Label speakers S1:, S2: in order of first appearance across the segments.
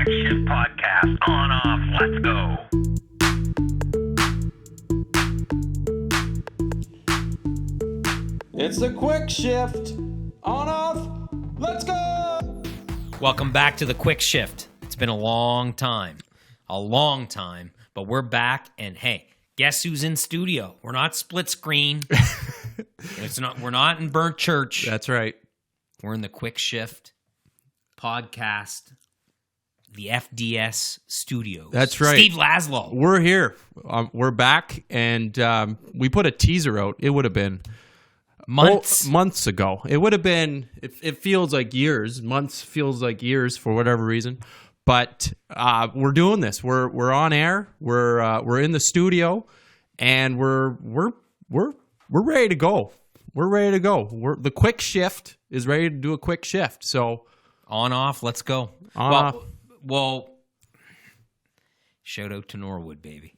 S1: Quick Shift Podcast. On, off, let's go.
S2: It's the Quick Shift. On, off, let's go.
S3: Welcome back to the Quick Shift. It's been a long time, but we're back. And hey, guess who's in studio? We're not split screen. We're not in burnt church.
S2: That's right.
S3: We're in the Quick Shift podcast, the FDS studios.
S2: That's right.
S3: Steve Laszlo.
S2: We're here. We're back, and we put a teaser out. It would have been months ago. It would have been. It feels like years. Months feels like years for whatever reason. But we're doing this. We're on air. We're in the studio, and we're ready to go. We're ready to go. The Quick Shift is ready to do a quick shift. So
S3: on, off, let's go.
S2: Off.
S3: Well, shout out to Norwood, baby.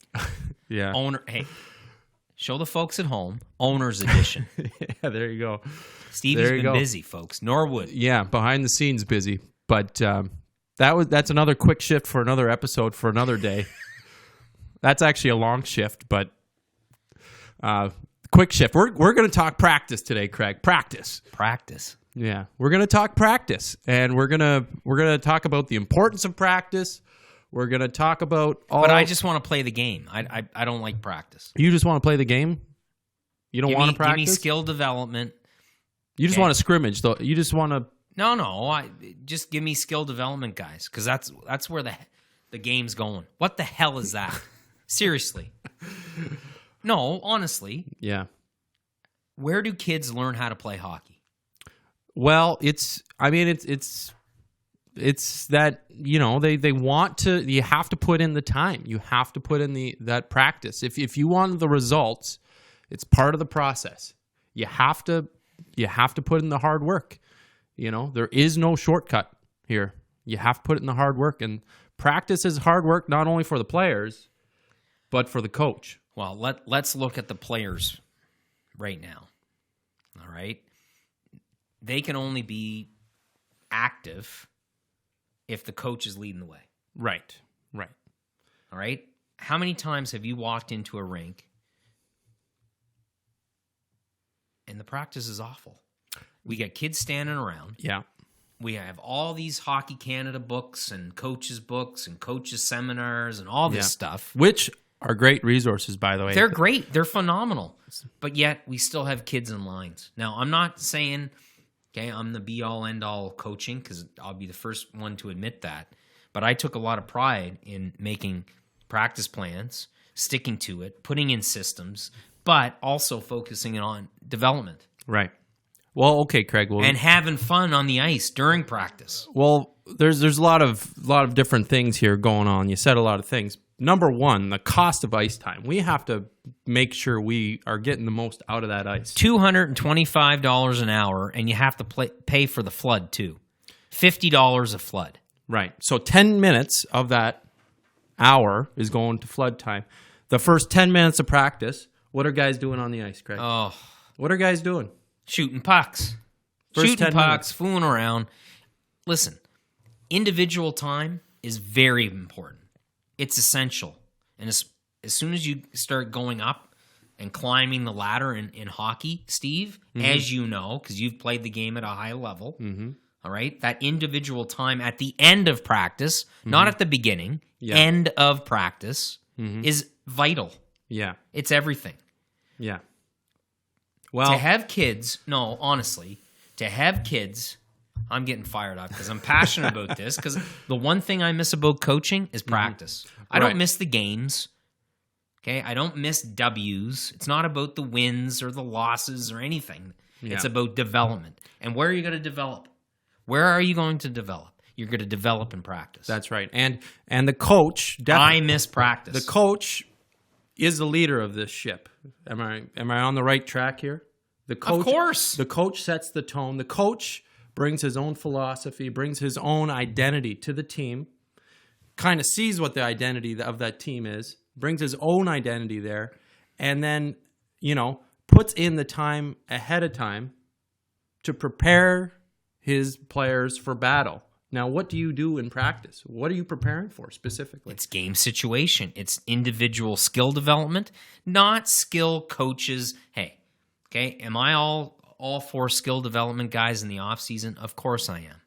S2: Yeah.
S3: Hey, show the folks at home, Owner's Edition.
S2: Yeah, there you go.
S3: Stevie's been busy, folks. Norwood.
S2: Yeah, behind the scenes busy. But that's another quick shift for another episode for another day. That's actually a long shift, but quick shift. We're going to talk practice today, Craig. Practice. Yeah, we're going to talk practice, and we're gonna talk about the importance of practice. We're going to talk about all.
S3: But I just want to play the game. I don't like practice.
S2: You just want to play the game. You don't want to practice.
S3: Give me skill development.
S2: You just want to scrimmage, though. You just want to.
S3: No. Just give me skill development, guys, because that's where the game's going. What the hell is that? Seriously. No, honestly.
S2: Yeah.
S3: Where do kids learn how to play hockey?
S2: Well, it's that, they want to, you have to put in the time. You have to put in that practice. If you want the results, it's part of the process. You have to put in the hard work. There is no shortcut here. You have to put in the hard work, and practice is hard work not only for the players, but for the coach.
S3: Well, let's look at the players right now. All right? They can only be active if the coach is leading the way.
S2: Right.
S3: All right? How many times have you walked into a rink and the practice is awful? We got kids standing around.
S2: Yeah.
S3: We have all these Hockey Canada books and coaches' seminars and all this stuff.
S2: Which are great resources, by the way.
S3: They're great. They're phenomenal. But yet we still have kids in lines. Now, I'm not saying, okay, I'm the be-all, end-all coaching, because I'll be the first one to admit that. But I took a lot of pride in making practice plans, sticking to it, putting in systems, but also focusing on development.
S2: Right. Well, okay, Craig.
S3: And having fun on the ice during practice.
S2: Well, there's a lot of different things here going on. You said a lot of things. Number one, the cost of ice time. We have to make sure we are getting the most out of that ice.
S3: $225 an hour, and you have to pay for the flood, too. $50 a flood.
S2: Right. So 10 minutes of that hour is going to flood time. The first 10 minutes of practice, what are guys doing on the ice, Craig?
S3: Oh.
S2: What are guys doing?
S3: Shooting pucks. Fooling around. Listen, individual time is very important. It's essential. And as soon as you start going up and climbing the ladder in hockey, Steve, as you know, because you've played the game at a high level, all right, that individual time at the end of practice, not at the beginning, end of practice, is vital.
S2: Yeah.
S3: It's everything.
S2: Yeah. Well,
S3: to have kids, I'm getting fired up because I'm passionate about this, because the one thing I miss about coaching is practice. I don't miss the games. Okay? I don't miss W's. It's not about the wins or the losses or anything. Yeah. It's about development. And where are you going to develop? Where are you going to develop? You're going to develop in practice.
S2: That's right. And the coach,
S3: I miss practice.
S2: The coach is the leader of this ship. Am I on the right track here? The coach,
S3: of course.
S2: The coach sets the tone. The coach brings his own philosophy, brings his own identity to the team, kind of sees what the identity of that team is, brings his own identity there, and then, puts in the time ahead of time to prepare his players for battle. Now, what do you do in practice? What are you preparing for specifically?
S3: It's game situation. It's individual skill development, not skill coaches. Hey, okay, am I all for skill development guys in the off season? Of course I am.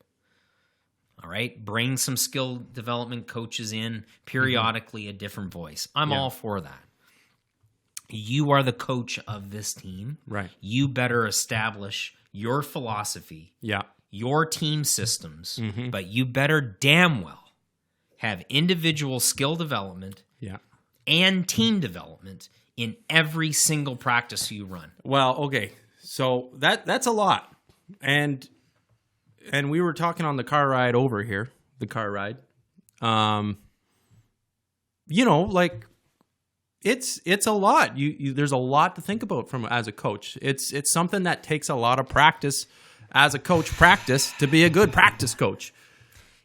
S3: All right, bring some skill development coaches in periodically, a different voice. I'm all for that. You are the coach of this team.
S2: Right.
S3: You better establish your philosophy.
S2: Yeah.
S3: Your team systems, but you better damn well have individual skill development and team development in every single practice you run.
S2: Well, okay. So that's a lot. And we were talking on the car ride over here, it's a lot. You there's a lot to think about as a coach. It's something that takes a lot of practice as a coach to be a good practice coach.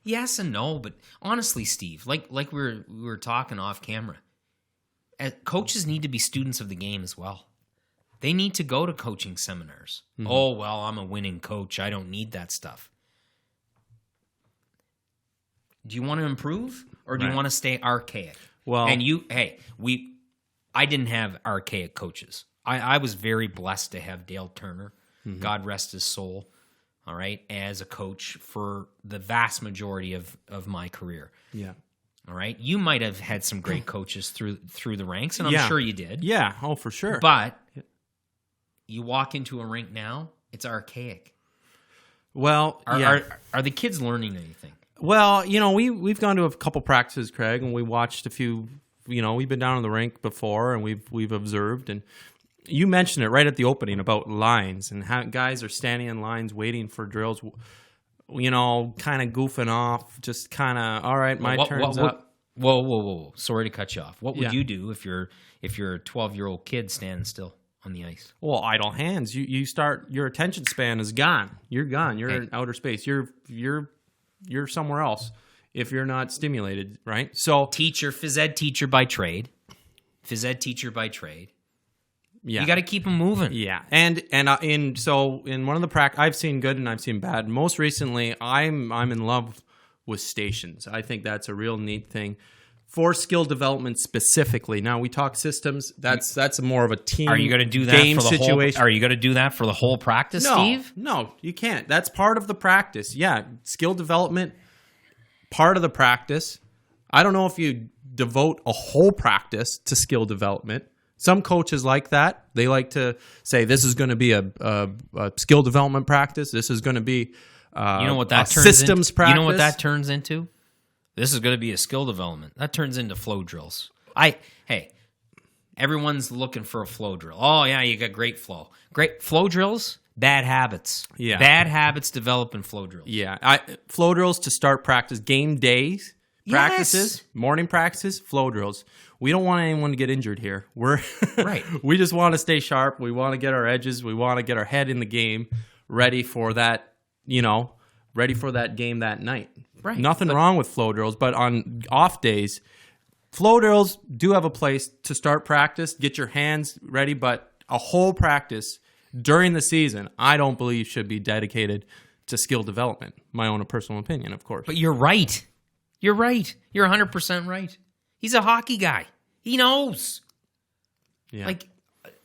S3: Yes and no, but honestly, Steve, like we were talking off camera, coaches need to be students of the game as well. They need to go to coaching seminars. Oh, well, I'm a winning coach. I don't need that stuff. Do you want to improve or do you want to stay archaic? Well, and I didn't have archaic coaches. I was very blessed to have Dale Turner, God rest his soul, all right, as a coach for the vast majority of my career.
S2: Yeah.
S3: All right. You might have had some great coaches through the ranks, and I'm sure you did.
S2: Yeah. Oh, for sure.
S3: But you walk into a rink now, it's archaic.
S2: Well,
S3: are the kids learning anything?
S2: Well, we've gone to a couple practices, Craig, and we watched a few. We've been down in the rink before, and we've observed. And you mentioned it right at the opening about lines and how guys are standing in lines waiting for drills. Kind of goofing off, just kind of all right. My turn's up.
S3: Whoa! Sorry to cut you off. What would you do if you're a 12-year-old kid standing still on the ice?
S2: Well, idle hands. You start. Your attention span is gone. You're gone. You're in outer space. You're somewhere else if you're not stimulated, right? So
S3: phys ed teacher by trade. Yeah. You got to keep them moving.
S2: Yeah. And in one of the I've seen good and I've seen bad. Most recently, I'm in love with stations. I think that's a real neat thing for skill development specifically. Now we talk systems. That's more of a team.
S3: Are you going to do that
S2: game
S3: for the
S2: situation?
S3: Are you going to do that for the whole practice, Steve?
S2: No, you can't. That's part of the practice. Yeah, skill development, part of the practice. I don't know if you devote a whole practice to skill development. Some coaches like that. They like to say this is going to be a skill development practice. This is going to be systems practice.
S3: You know what that turns into? This is going to be a skill development. That turns into flow drills. Everyone's looking for a flow drill. Oh, yeah, you got great flow. Great flow drills, bad habits.
S2: Yeah.
S3: Bad habits develop in flow drills.
S2: Yeah. Flow drills to start practice. Game days, practices, morning practices, flow drills. We don't want anyone to get injured here.
S3: Right.
S2: We just want to stay sharp. We want to get our edges. We want to get our head in the game, ready for that, ready for that game that night.
S3: Right.
S2: Nothing wrong with flow drills, but on off days, flow drills do have a place to start practice, get your hands ready, but a whole practice during the season, I don't believe should be dedicated to skill development. My own personal opinion, of course.
S3: But you're right. You're right. You're 100% right. He's a hockey guy. He knows.
S2: Yeah.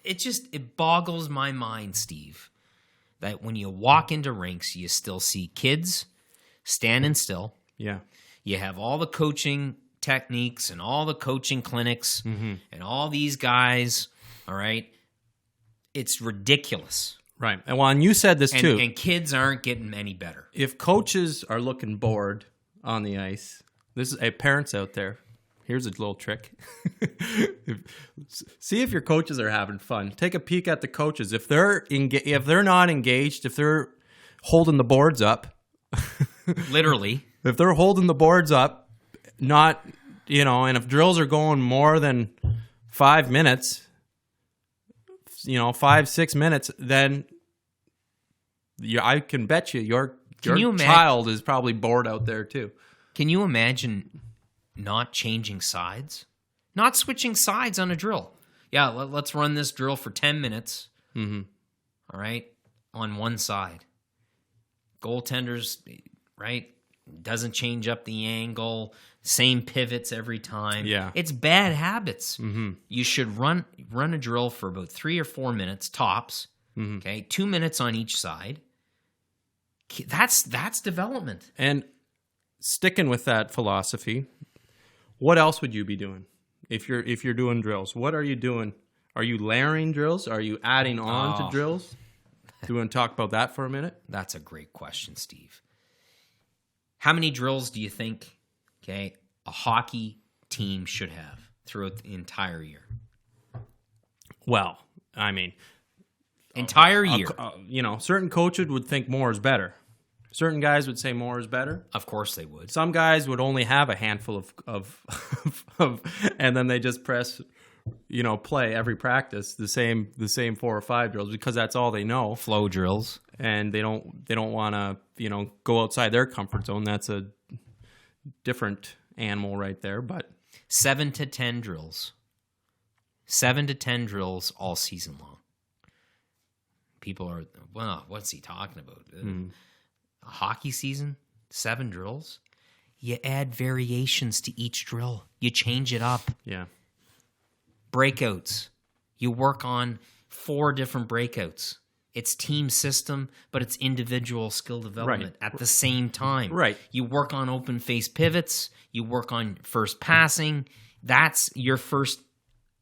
S3: It boggles my mind, Steve, that when you walk into rinks, you still see kids standing still.
S2: Yeah.
S3: You have all the coaching techniques and all the coaching clinics and all these guys, all right? It's ridiculous.
S2: Right. And you said this too.
S3: And kids aren't getting any better.
S2: If coaches are looking bored on the ice, this is parents out there. Here's a little trick. See if your coaches are having fun. Take a peek at the coaches. If they're not engaged, if they're holding the boards up,
S3: literally,
S2: if they're holding the boards up, not and if drills are going more than 5 minutes, 5-6 minutes, then I can bet your child is probably bored out there too.
S3: Can you imagine not changing sides? Not switching sides on a drill. Yeah, let's run this drill for 10 minutes. Mm-hmm. All right, on one side. Goaltenders, right? doesn't change up the angle, same pivots every time.
S2: Yeah.
S3: It's bad habits. You should run a drill for about 3 or 4 minutes tops. Okay, 2 minutes on each side. That's development.
S2: And sticking with that philosophy, what else would you be doing if you're doing drills? What are you doing? Are you layering drills? Are you adding on to drills? Do you want to talk about that for a minute?
S3: That's a great question, Steve. How many drills do you think, a hockey team should have throughout the entire year?
S2: Well, I mean,
S3: entire year.
S2: Certain coaches would think more is better. Certain guys would say more is better.
S3: Of course they would.
S2: Some guys would only have a handful of and then they just press, play every practice the same 4 or 5 drills because that's all they know.
S3: Flow drills.
S2: And they don't want to, go outside their comfort zone. That's a different animal right there, but
S3: 7 to 10 drills. 7 to 10 drills all season long. People are, well, what's he talking about? A hockey season, 7 drills. You add variations to each drill. You change it up.
S2: Yeah.
S3: Breakouts. You work on 4 different breakouts. It's team system, but it's individual skill development at the same time.
S2: Right.
S3: You work on open face pivots. You work on first passing. That's your first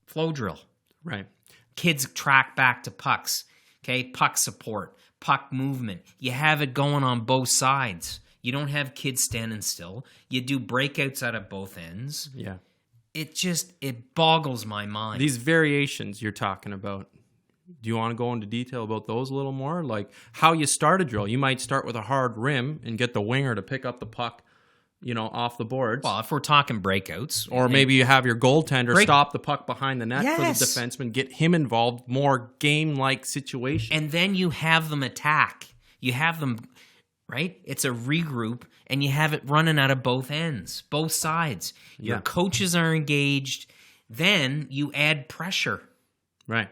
S3: flow drill.
S2: Right.
S3: Kids track back to pucks. Okay, puck support, puck movement. You have it going on both sides. You don't have kids standing still. You do breakouts out of both ends.
S2: Yeah.
S3: It boggles my mind.
S2: These variations you're talking about, do you want to go into detail about those a little more? Like how you start a drill. You might start with a hard rim and get the winger to pick up the puck, off the boards.
S3: Well, if we're talking breakouts.
S2: Or maybe you have your goaltender stop the puck behind the net for the defenseman, get him involved, more game-like situation.
S3: And then you have them attack. You have them, right? It's a regroup, and you have it running out of both ends, both sides. Your coaches are engaged. Then you add pressure.
S2: Right.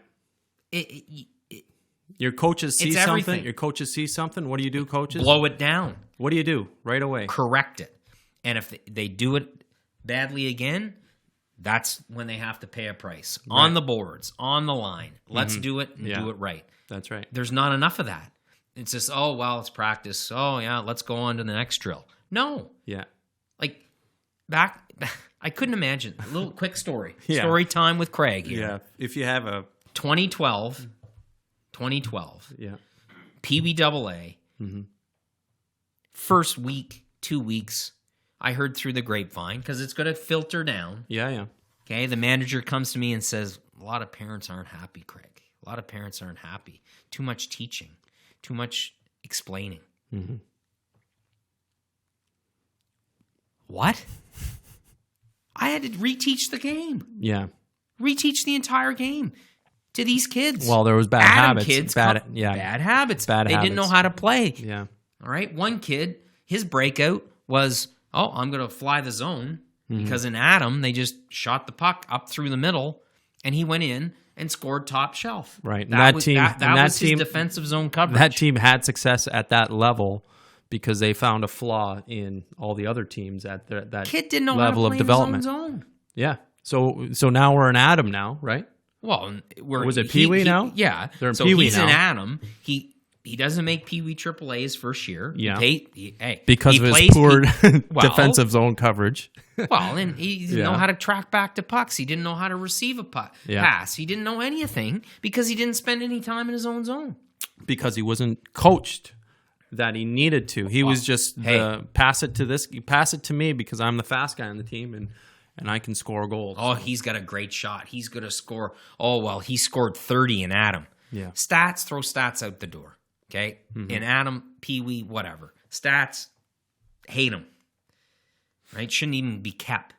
S2: Your coaches see something. Your coaches see something. What do you do, coaches?
S3: Blow it down.
S2: What do you do right away?
S3: Correct it. And if they do it badly again, that's when they have to pay a price. Right. On the boards, on the line. Let's do it and do it right.
S2: That's right.
S3: There's not enough of that. It's just, it's practice. Oh, yeah, let's go on to the next drill. No.
S2: Yeah.
S3: Like, I couldn't imagine. A little quick story.
S2: Yeah.
S3: Story time with Craig here.
S2: Yeah. If you have a...
S3: 2012.
S2: Yeah.
S3: Pee Wee AA. First week, 2 weeks, I heard through the grapevine, because it's going to filter down.
S2: Yeah.
S3: Okay, the manager comes to me and says, a lot of parents aren't happy, Craig. A lot of parents aren't happy. Too much teaching. Too much explaining. What? I had to reteach the game.
S2: Yeah.
S3: Reteach the entire game to these kids.
S2: Well, there was bad habits.
S3: Kids
S2: bad
S3: habits. They didn't know how to play.
S2: Yeah.
S3: All right. One kid, his breakout was, I'm going to fly the zone, because in Adam, they just shot the puck up through the middle, and he went in and scored top shelf.
S2: Right.
S3: That was his defensive zone coverage.
S2: That team had success at that level because they found a flaw in all the other teams at that
S3: kid didn't know
S2: level
S3: how to play
S2: of development.
S3: His own zone.
S2: Yeah. So now we're in Adam now, right?
S3: Well,
S2: was it Pee Wee now?
S3: Yeah.
S2: They're in Pee Wee
S3: he's
S2: now.
S3: in Adam. He doesn't make Pee Wee AAA his first year.
S2: Yeah.
S3: Because
S2: of his poor defensive zone coverage.
S3: Well, and he didn't know how to track back to pucks. He didn't know how to receive a pass. He didn't know anything because he didn't spend any time in his own zone.
S2: Because he wasn't coached that he needed to. He was just pass it to me because I'm the fast guy on the team and I can score goals.
S3: Oh, he's got a great shot. He's going to score. Oh, well, he scored 30 in Adam.
S2: Yeah.
S3: Throw stats out the door. Okay? In Adam, Pee Wee, whatever. Stats, hate them. Right? Shouldn't even be kept.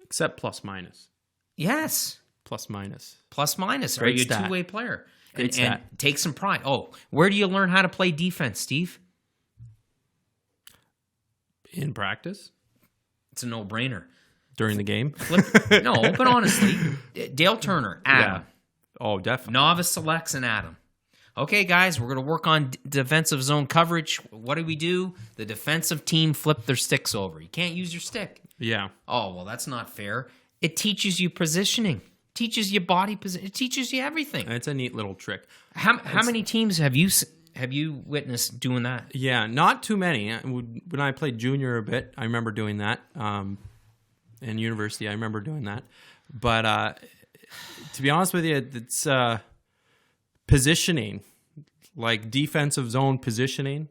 S2: Except plus minus.
S3: Yes.
S2: Plus minus.
S3: Plus minus.
S2: Great
S3: Are you
S2: stat.
S3: a two-way player?
S2: Great
S3: and take some pride. Oh, where do you learn how to play defense, Steve?
S2: In practice?
S3: It's a no-brainer.
S2: During the game?
S3: No, but honestly, Dale Turner, Adam.
S2: Yeah. Oh, definitely.
S3: Novice selects an Adam. Okay, guys, we're going to work on defensive zone coverage. What do? The defensive team flip their sticks over. You can't use your stick.
S2: Yeah.
S3: Oh, well, that's not fair. It teaches you positioning, teaches you body position, it teaches you everything.
S2: It's a neat little trick.
S3: How many teams have you witnessed doing that?
S2: Yeah, not too many. When I played junior a bit, I remember doing that. In university, I remember doing that. But to be honest with you, it's positioning, like defensive zone positioning.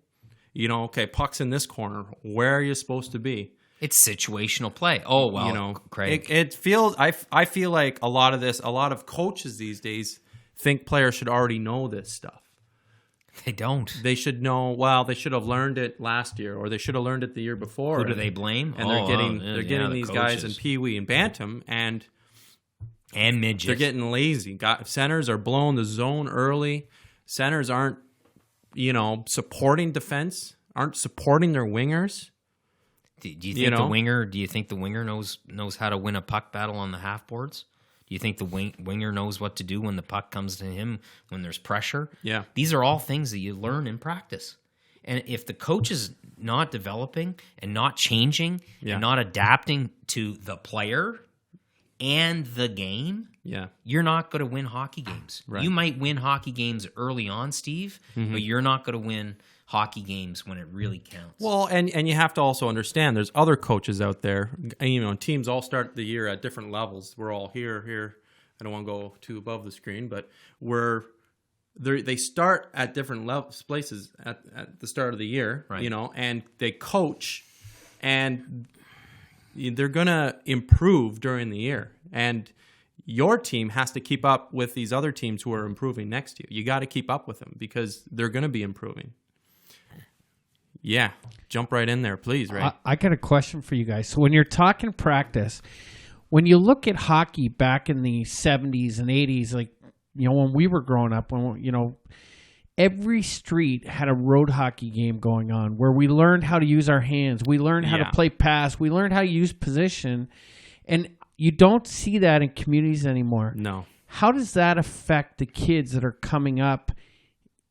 S2: Okay, puck's in this corner. Where are you supposed to be?
S3: It's situational play. Oh, well, Craig.
S2: It feels. I feel like a lot of coaches these days think players should already know this stuff.
S3: They don't.
S2: They should know. Well, they should have learned it last year, or they should have learned it the year before.
S3: Who do they blame?
S2: And they're getting these guys in Pee Wee and Bantam and
S3: midget.
S2: They're getting lazy. Centers are blowing the zone early. Centers aren't, supporting defense. Aren't supporting their wingers.
S3: Do you think the winger? Do you think the winger knows how to win a puck battle on the half boards? Do you think the winger knows what to do when the puck comes to him when there's pressure?
S2: Yeah.
S3: These are all things that you learn in practice. And if the coach is not developing and not changing and not adapting to the player and the game, you're not going to win hockey games. Right. You might win hockey games early on, Steve, but you're not going to win hockey games when it really counts.
S2: Well, and you have to also understand there's other coaches out there. Teams all start the year at different levels. We're all here. I don't want to go too above the screen, but they start at different places at the start of the year,
S3: right.
S2: And they coach, and they're going to improve during the year. And your team has to keep up with these other teams who are improving next to you. You got to keep up with them because they're going to be improving. Yeah, jump right in there, please, Ray.
S4: I got a question for you guys. So when you're talking practice, when you look at hockey back in the 70s and 80s, like, when we were growing up, every street had a road hockey game going on where we learned how to use our hands. We learned how to play pass. We learned how to use position. And you don't see that in communities anymore.
S2: No.
S4: How does that affect the kids that are coming up?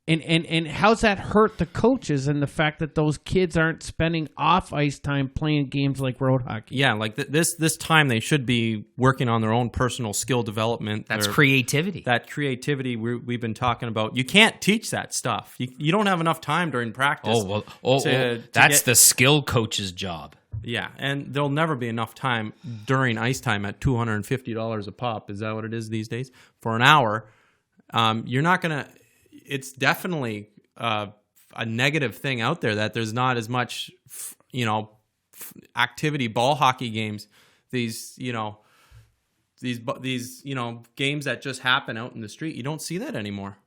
S4: And how's that hurt the coaches and the fact that those kids aren't spending off-ice time playing games like road hockey?
S2: Yeah, like this time they should be working on their own personal skill development.
S3: That's creativity.
S2: That creativity we've been talking about. You can't teach that stuff. You don't have enough time during practice.
S3: That's the skill coach's job.
S2: Yeah, and there'll never be enough time during ice time at $250 a pop. Is that what it is these days? For an hour. You're not going to... It's definitely a negative thing out there that there's not as much, activity. Ball hockey games, these games that just happen out in the street. You don't see that anymore,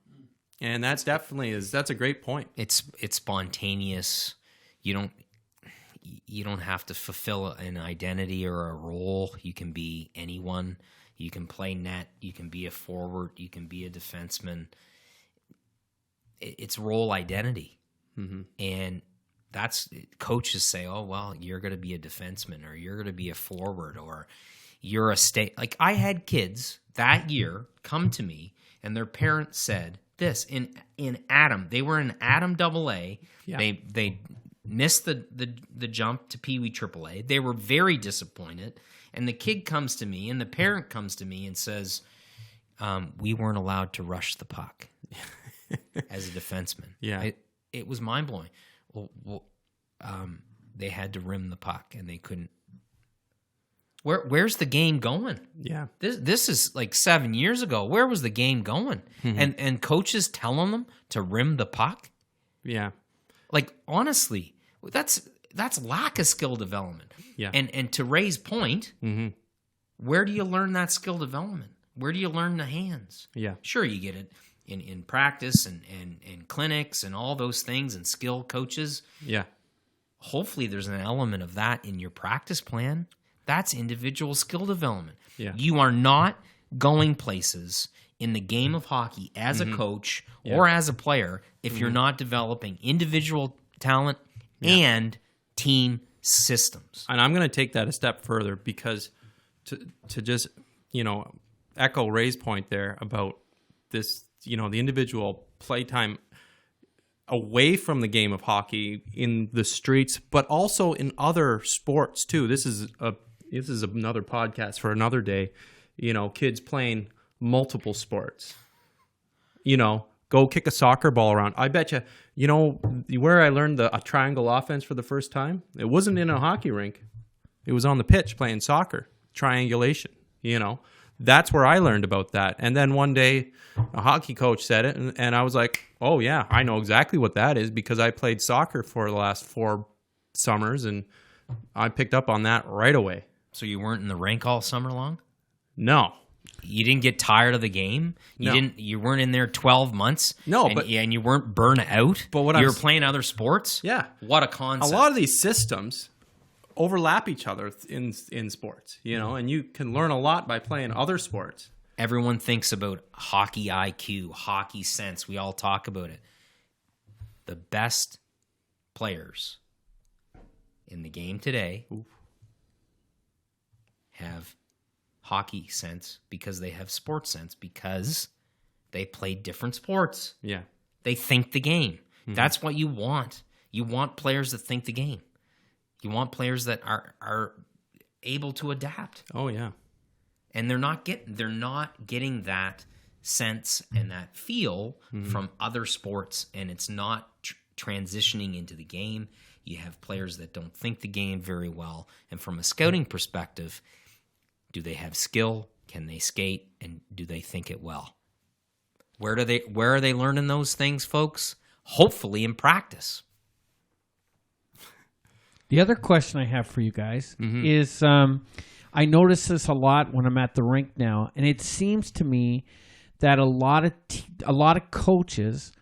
S2: and that's a great point.
S3: It's spontaneous. You don't have to fulfill an identity or a role. You can be anyone. You can play net. You can be a forward. You can be a defenseman. It's role identity.
S2: Mm-hmm.
S3: And that's coaches say, oh, well, you're going to be a defenseman or you're going to be a forward or you're a state. Like I had kids that year come to me and their parents said this in Adam. They were in Adam AA. Yeah. They missed the jump to Pee Wee AAA. They were very disappointed. And the kid comes to me and the parent comes to me and says, we weren't allowed to rush the puck. As a defenseman.
S2: Yeah.
S3: It was mind-blowing. Well, they had to rim the puck, and they couldn't. Where's the game going?
S2: Yeah.
S3: This is like 7 years ago. Where was the game going? Mm-hmm. And coaches telling them to rim the puck?
S2: Yeah.
S3: Like, honestly, that's lack of skill development.
S2: Yeah.
S3: And to Ray's point,
S2: mm-hmm.
S3: Where do you learn that skill development? Where do you learn the hands?
S2: Yeah.
S3: Sure, you get it in practice and clinics and all those things and skill coaches.
S2: Yeah.
S3: Hopefully there's an element of that in your practice plan. That's individual skill development.
S2: Yeah.
S3: You are not going places in the game of hockey as a coach or as a player if you're not developing individual talent and team systems.
S2: And I'm going to take that a step further because to just, echo Ray's point there about this, the individual playtime away from the game of hockey in the streets, but also in other sports too. This is another podcast for another day. Kids playing multiple sports. Go kick a soccer ball around. I bet you, where I learned a triangle offense for the first time, it wasn't in a hockey rink. It was on the pitch playing soccer, triangulation, That's where I learned about that. And then one day, a hockey coach said it, and I was like, oh, yeah, I know exactly what that is because I played soccer for the last 4 summers, and I picked up on that right away.
S3: So you weren't in the rink all summer long?
S2: No.
S3: You didn't get tired of the game? You weren't in there 12 months?
S2: No,
S3: and you weren't burnt out?
S2: But
S3: you were playing other sports?
S2: Yeah.
S3: What a concept.
S2: A lot of these systems overlap each other in sports, and you can learn a lot by playing other sports.
S3: Everyone thinks about hockey IQ, hockey sense. We all talk about it. The best players in the game today have hockey sense because they have sports sense because they play different sports.
S2: Yeah.
S3: They think the game. Mm-hmm. That's what you want. You want players that think the game. You want players that are able to adapt.
S2: Oh yeah.
S3: And they're not getting that sense and that feel from other sports, and it's not transitioning into the game. You have players that don't think the game very well, and from a scouting perspective, do they have skill? Can they skate? And do they think it well? Where are they learning those things, folks? Hopefully in practice.
S4: The other question I have for you guys is I notice this a lot when I'm at the rink now, and it seems to me that a lot of coaches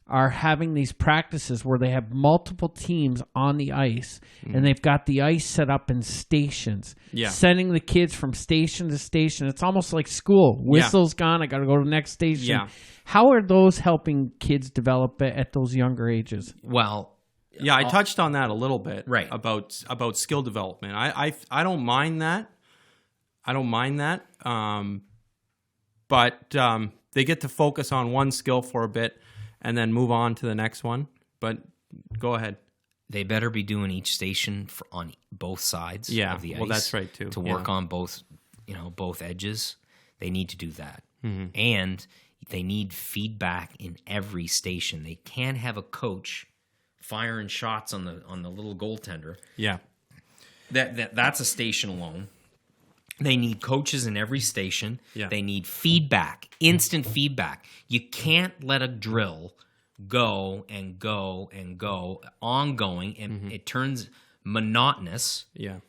S4: are having these practices where they have multiple teams on the ice, and they've got the ice set up in stations, sending the kids from station to station. It's almost like school. Whistle's gone. I got to go to the next station.
S2: Yeah.
S4: How are those helping kids develop at those younger ages?
S3: Well,
S2: yeah, I touched on that a little bit,
S3: right?
S2: About skill development. I don't mind that. But they get to focus on one skill for a bit and then move on to the next one. But go ahead.
S3: They better be doing each station on both sides of the ice.
S2: Well, that's right too.
S3: To work on both edges, they need to do that, and they need feedback in every station. They can't have a coach firing shots on the little goaltender.
S2: Yeah,
S3: that's a station alone. They need coaches in every station.
S2: Yeah.
S3: They need feedback, instant feedback. You can't let a drill go and go and go, ongoing, and it turns monotonous.
S2: Yeah.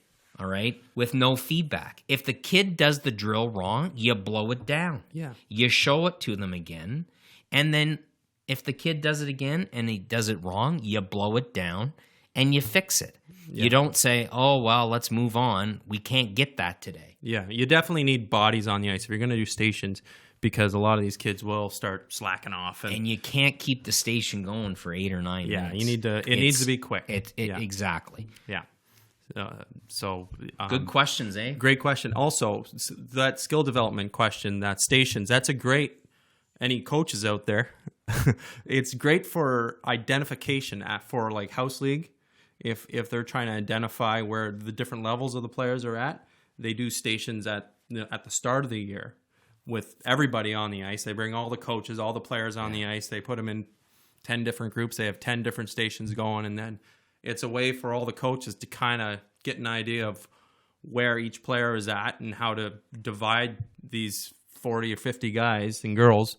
S3: All right? With no feedback. If the kid does the drill wrong, you blow it down.
S2: Yeah.
S3: You show it to them again, and then if the kid does it again and he does it wrong, you blow it down and you fix it. Yeah. You don't say, oh, well, let's move on. We can't get that today.
S2: Yeah, you definitely need bodies on the ice if you're going to do stations, because a lot of these kids will start slacking off.
S3: And you can't keep the station going for 8 or 9 minutes.
S2: Yeah, you need to. It needs to be quick.
S3: Exactly.
S2: Yeah.
S3: Good questions, eh?
S2: Great question. Also, that skill development question, that stations, that's a great. Any coaches out there, it's great for identification for like house league. If they're trying to identify where the different levels of the players are at, they do stations at the start of the year with everybody on the ice. They bring all the coaches, all the players on the ice. They put them in 10 different groups. They have 10 different stations going, and then it's a way for all the coaches to kind of get an idea of where each player is at and how to divide these 40 or 50 guys and girls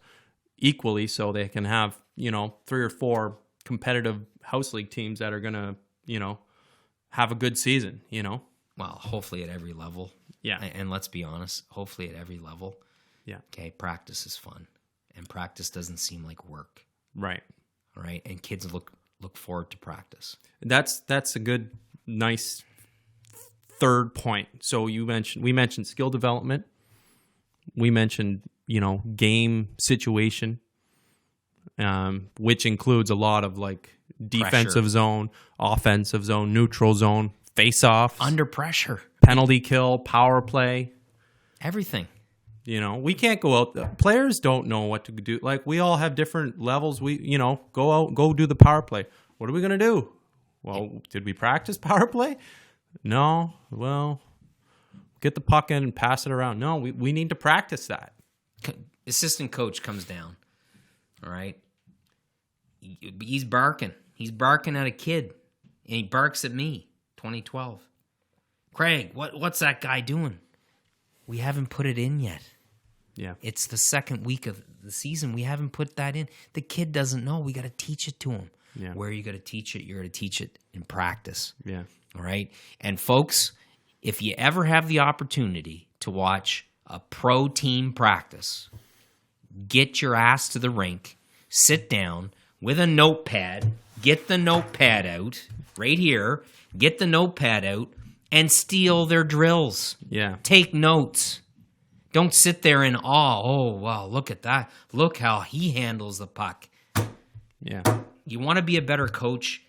S2: equally, so they can have 3 or 4 competitive house league teams that are going to have a good season,
S3: Well, hopefully at every level.
S2: Yeah.
S3: And let's be honest, hopefully at every level.
S2: Yeah.
S3: Okay, practice is fun. And practice doesn't seem like work.
S2: Right.
S3: All right. And kids look forward to practice.
S2: That's a good, nice third point. So we mentioned skill development. We mentioned, game situation, which includes a lot of like defensive zone, offensive zone, neutral zone, face-offs.
S3: Under pressure.
S2: Penalty kill, power play.
S3: Everything.
S2: We can't go out. Players don't know what to do. Like, we all have different levels. We, go out, go do the power play. What are we going to do? Well, did we practice power play? No. Well, get the puck in and pass it around. No, we need to practice that.
S3: Assistant coach comes down. All right. He's barking. He's barking at a kid. And he barks at me. 2012. Craig, what's that guy doing? We haven't put it in yet.
S2: Yeah.
S3: It's the second week of the season. We haven't put that in. The kid doesn't know. We got to teach it to him.
S2: Yeah.
S3: Where are you going to teach it? You're going to teach it in practice.
S2: Yeah.
S3: All right. And folks, if you ever have the opportunity to watch a pro team practice, get your ass to the rink, sit down with a notepad, get the notepad out right here, get the notepad out, and steal their drills.
S2: Yeah.
S3: Take notes. Don't sit there in awe. Oh, wow, look at that. Look how he handles the puck.
S2: Yeah.
S3: You want to be a better coach,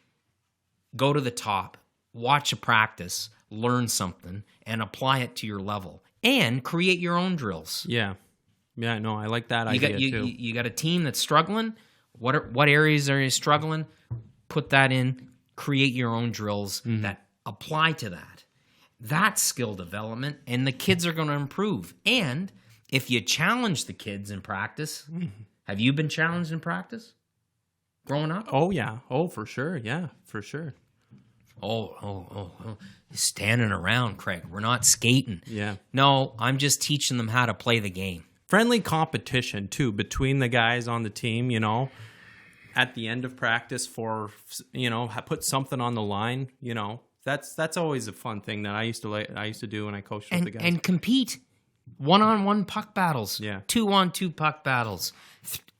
S3: go to the top, watch a practice, learn something, and apply it to your level. And create your own drills.
S2: Yeah. Yeah, no, I like that idea too.
S3: You got a team that's struggling. What areas are you struggling? Put that in. Create your own drills that apply to that. That's skill development, and the kids are going to improve. And if you challenge the kids in practice, have you been challenged in practice growing up?
S2: Oh, yeah. Oh, for sure. Yeah, for sure.
S3: Oh. Standing around, Craig. We're not skating.
S2: Yeah.
S3: No, I'm just teaching them how to play the game.
S2: Friendly competition, too, between the guys on the team, at the end of practice for, put something on the line, That's always a fun thing that I used to do when I coached with the guys.
S3: And compete. 1-on-1 puck battles.
S2: Yeah.
S3: 2-on-2 puck battles.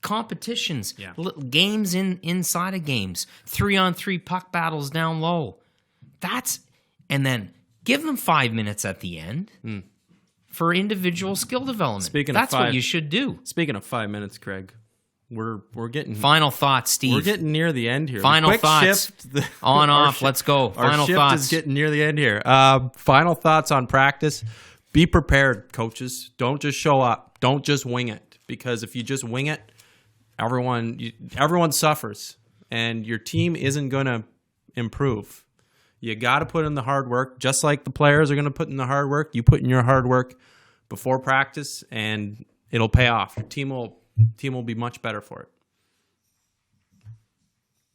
S3: Competitions.
S2: Yeah.
S3: Games inside of games. 3-on-3 puck battles down low. And then give them 5 minutes at the end for individual skill development. That's what you should do.
S2: Speaking of 5 minutes, Craig, we're getting
S3: final thoughts, Steve.
S2: We're getting near the end here.
S3: Final thoughts. On off. Let's go. Final
S2: shift
S3: thoughts.
S2: Is getting near the end here. Final thoughts on practice. Be prepared, coaches. Don't just show up. Don't just wing it, because if you just wing it, everyone suffers, and your team isn't going to improve. You got to put in the hard work, just like the players are going to put in the hard work. You put in your hard work before practice, and it'll pay off. Your team will be much better for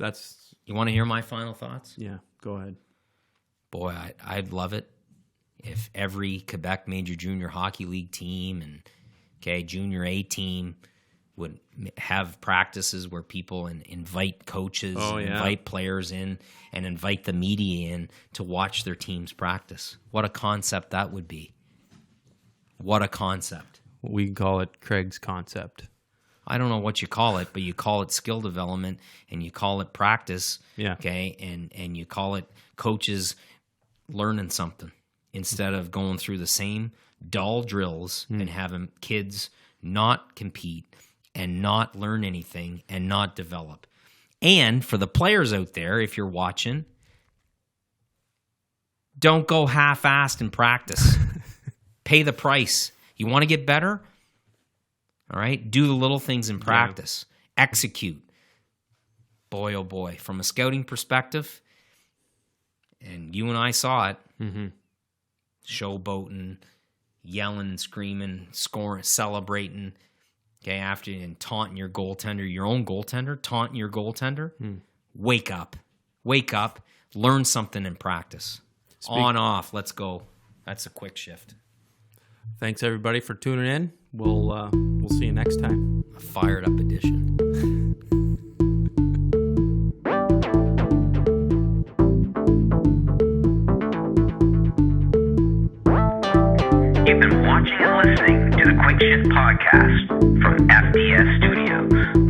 S2: it.
S3: You want to hear my final thoughts?
S2: Yeah, go ahead.
S3: Boy, I'd love it if every Quebec Major Junior Hockey League team and Junior A team would have practices where people invite coaches, invite players in, and invite the media in to watch their teams practice. What a concept that would be. What a concept.
S2: We call it Craig's concept.
S3: I don't know what you call it, but you call it skill development and you call it practice.
S2: Yeah.
S3: Okay. And you call it coaches learning something instead of going through the same dull drills and having kids not compete and not learn anything and not develop. And for the players out there, if you're watching, don't go half-assed in practice. Pay the price. You want to get better? All right, do the little things in practice. Yeah. Execute. Boy, oh boy. From a scouting perspective, and you and I saw it, showboating, yelling, screaming, scoring, celebrating, after and taunting your goaltender, your own goaltender, taunting your goaltender. Wake up. Wake up. Learn something in practice. On, off. Let's go. That's a quick shift.
S2: Thanks, everybody, for tuning in. We'll see you next time.
S3: A fired up edition.
S1: You've been watching and listening to the Quick Shift Podcast from FDS Studios.